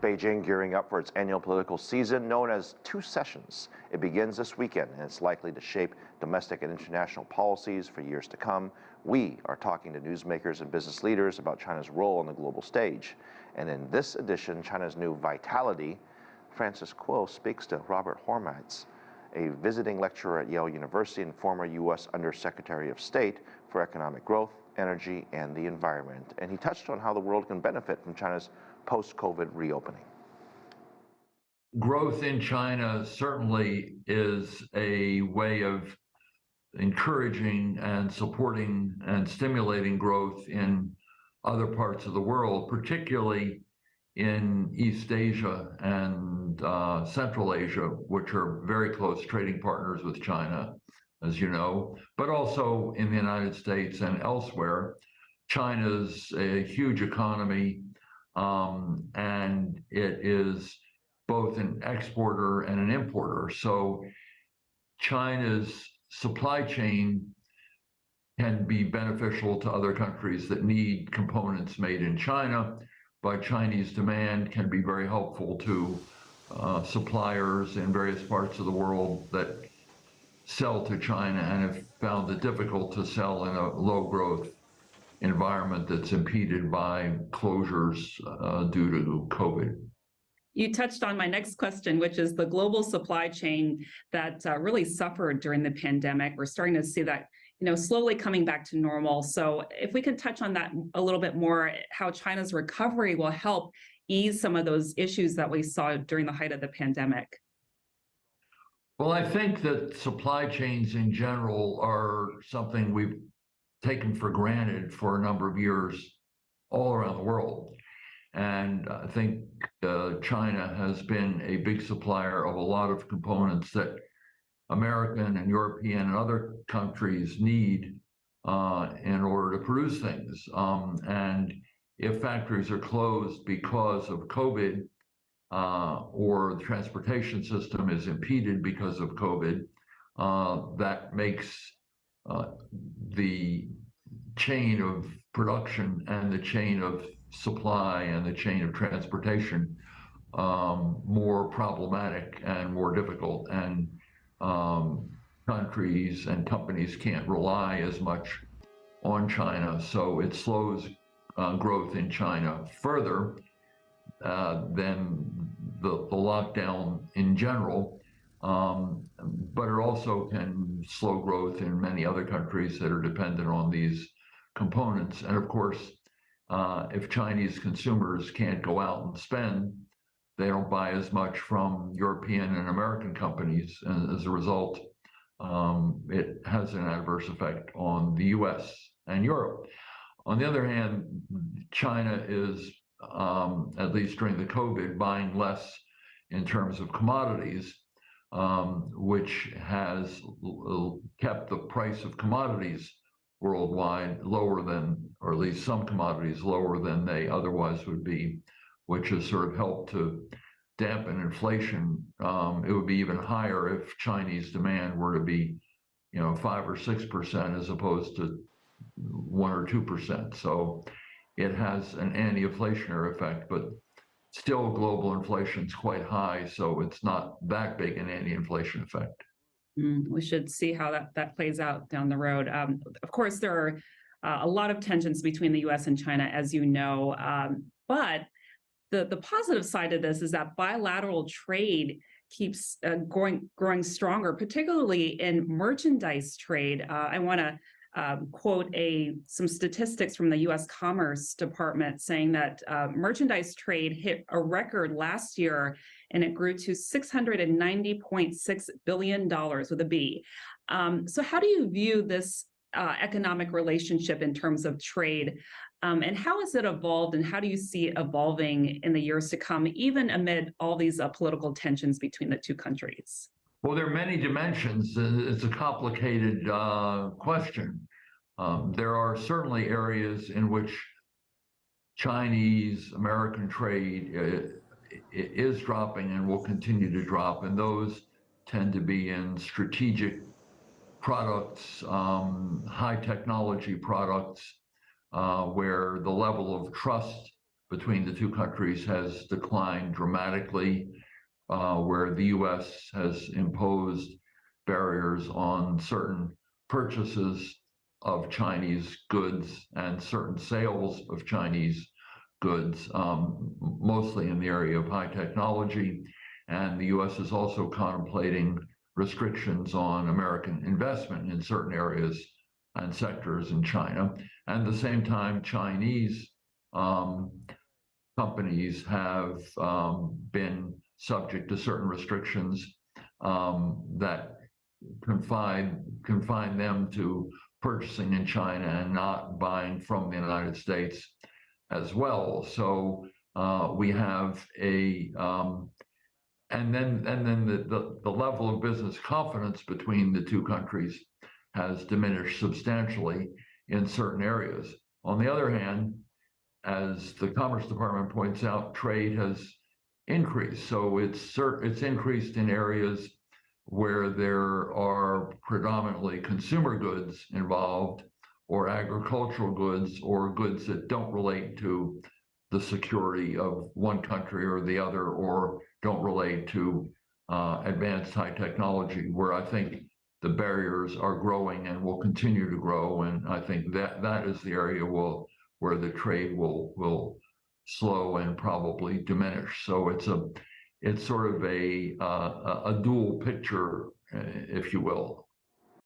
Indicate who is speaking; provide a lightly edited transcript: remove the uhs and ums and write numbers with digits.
Speaker 1: Beijing gearing up for its annual political season known as Two Sessions. It begins this weekend and it's likely to shape domestic and international policies for years to come. We are talking to newsmakers and business leaders about China's role on the global stage. And in this edition, China's new vitality, Francis Kuo speaks to Robert Hormats, a visiting lecturer at Yale University and former U.S. Undersecretary of State for Economic Growth, Energy, and the Environment. And he touched on how the world can benefit from China's post-COVID reopening.
Speaker 2: Growth in China certainly is a way of encouraging and supporting and stimulating growth in other parts of the world, particularly in East Asia and Central Asia, which are very close trading partners with China, as you know, but also in the United States and elsewhere. China's a huge economy, and it is both an exporter and an importer. So China's supply chain can be beneficial to other countries that need components made in China, but Chinese demand can be very helpful to suppliers in various parts of the world that sell to China and have found it difficult to sell in a low growth environment that's impeded by closures due to COVID.
Speaker 3: You touched on my next question, which is the global supply chain that really suffered during the pandemic. We're starting to see that, slowly coming back to normal. So if we can touch on that a little bit more, how China's recovery will help ease some of those issues that we saw during the height of the pandemic.
Speaker 2: Well, I think that supply chains in general are something we've taken for granted for a number of years all around the world. And I think China has been a big supplier of a lot of components that American and European and other countries need in order to produce things. And if factories are closed because of COVID or the transportation system is impeded because of COVID, that makes the chain of production and the chain of supply and the chain of transportation more problematic and more difficult, and countries and companies can't rely as much on China, so it slows growth in China further than the lockdown in general, but it also can slow growth in many other countries that are dependent on these components. And of course, if Chinese consumers can't go out and spend, they don't buy as much from European and American companies. And as a result, it has an adverse effect on the US and Europe. On the other hand, China is, at least during the COVID, buying less in terms of commodities, which has kept the price of commodities worldwide lower than, or at least some commodities lower than they otherwise would be, which has sort of helped to dampen inflation. It would be even higher if Chinese demand were to be, 5 or 6% as opposed to 1 or 2%. So it has an anti-inflationary effect, but still global inflation is quite high, so it's not that big an anti-inflation effect.
Speaker 3: We should see how that plays out down the road. Of course, there are a lot of tensions between the U.S. and China, as you know, but the positive side of this is that bilateral trade keeps growing stronger, particularly in merchandise trade. I want to quote some statistics from the U.S. Commerce Department saying that merchandise trade hit a record last year, and it grew to $690.6 billion with a B. So how do you view this economic relationship in terms of trade, and how has it evolved, and how do you see it evolving in the years to come, even amid all these political tensions between the two countries?
Speaker 2: Well, there are many dimensions. It's a complicated question. There are certainly areas in which Chinese-American trade is dropping and will continue to drop, and those tend to be in strategic products, high technology products, where the level of trust between the two countries has declined dramatically, where the U.S. has imposed barriers on certain purchases of Chinese goods and certain sales of Chinese goods, mostly in the area of high technology. And the U.S. is also contemplating restrictions on American investment in certain areas and sectors in China. And at the same time, Chinese companies have been subject to certain restrictions that confine them to purchasing in China and not buying from the United States as well. So we have a and then the level of business confidence between the two countries has diminished substantially in certain areas. On the other hand, as the Commerce Department points out, trade has increased. So it's increased in areas where there are predominantly consumer goods involved, or agricultural goods, or goods that don't relate to the security of one country or the other, or don't relate to advanced high technology, where I think the barriers are growing and will continue to grow. And I think that is the area where the trade will slow and probably diminish. So it's sort of a dual picture, if you will.